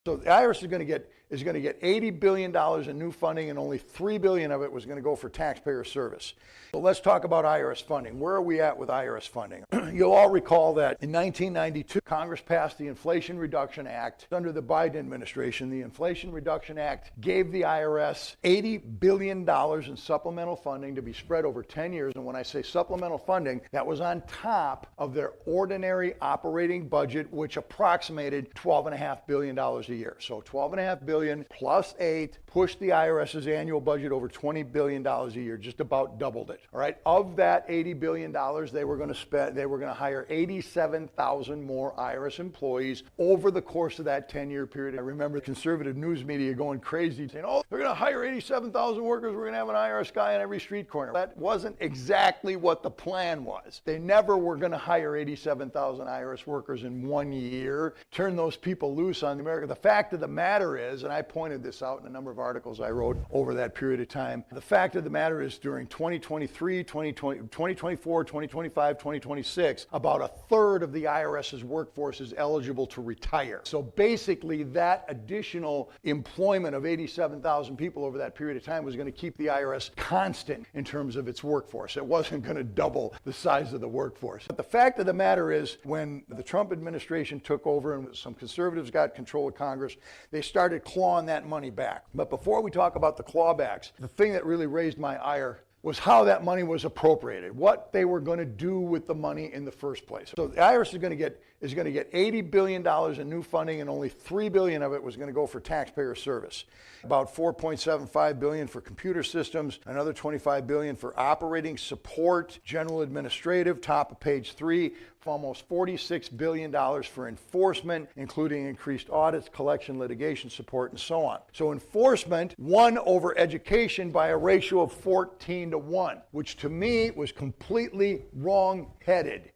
So the IRS is going to get $80 billion in new funding, and only $3 billion of it was going to go for taxpayer service. So let's talk about IRS funding. Where are we at with IRS funding? You'll all recall that in 1992, Congress passed the Inflation Reduction Act. Under the Biden administration, the Inflation Reduction Act gave the IRS $80 billion in supplemental funding to be spread over 10 years. And when I say supplemental funding, that was on top of their ordinary operating budget, which approximated $12.5 billion a year. So $12.5 billion plus 8 pushed the IRS's annual budget over $20 billion a year, just about doubled it. All right. Of that $80 billion, they were going to hire 87,000 more IRS employees over the course of that 10-year period. I remember conservative news media going crazy saying, oh, they're going to hire 87,000 workers. We're going to have an IRS guy on every street corner. That wasn't exactly what the plan was. They never were going to hire 87,000 IRS workers in 1 year, turn those people loose on America. The fact of the matter is, and I pointed this out in a number of articles I wrote over that period of time, the fact of the matter is during 2023, 2024, 2025, 2026, about a third of the IRS's workforce is eligible to retire. So basically that additional employment of 87,000 people over that period of time was going to keep the IRS constant in terms of its workforce. It wasn't going to double the size of the workforce. But the fact of the matter is, when the Trump administration took over and some conservatives got control of Congress, they started clawing that money back. But before we talk about the clawbacks, the thing that really raised my ire was how that money was appropriated, what they were going to do with the money in the first place. So the IRS is going to get $80 billion in new funding, and only $3 billion of it was going to go for taxpayer service. About $4.75 billion for computer systems, another $25 billion for operating support, general administrative, top of page 3, almost $46 billion for enforcement, including increased audits, collection, litigation support, and so on. So enforcement won over education by a ratio of 14 to 1, which to me was completely wrong-headed.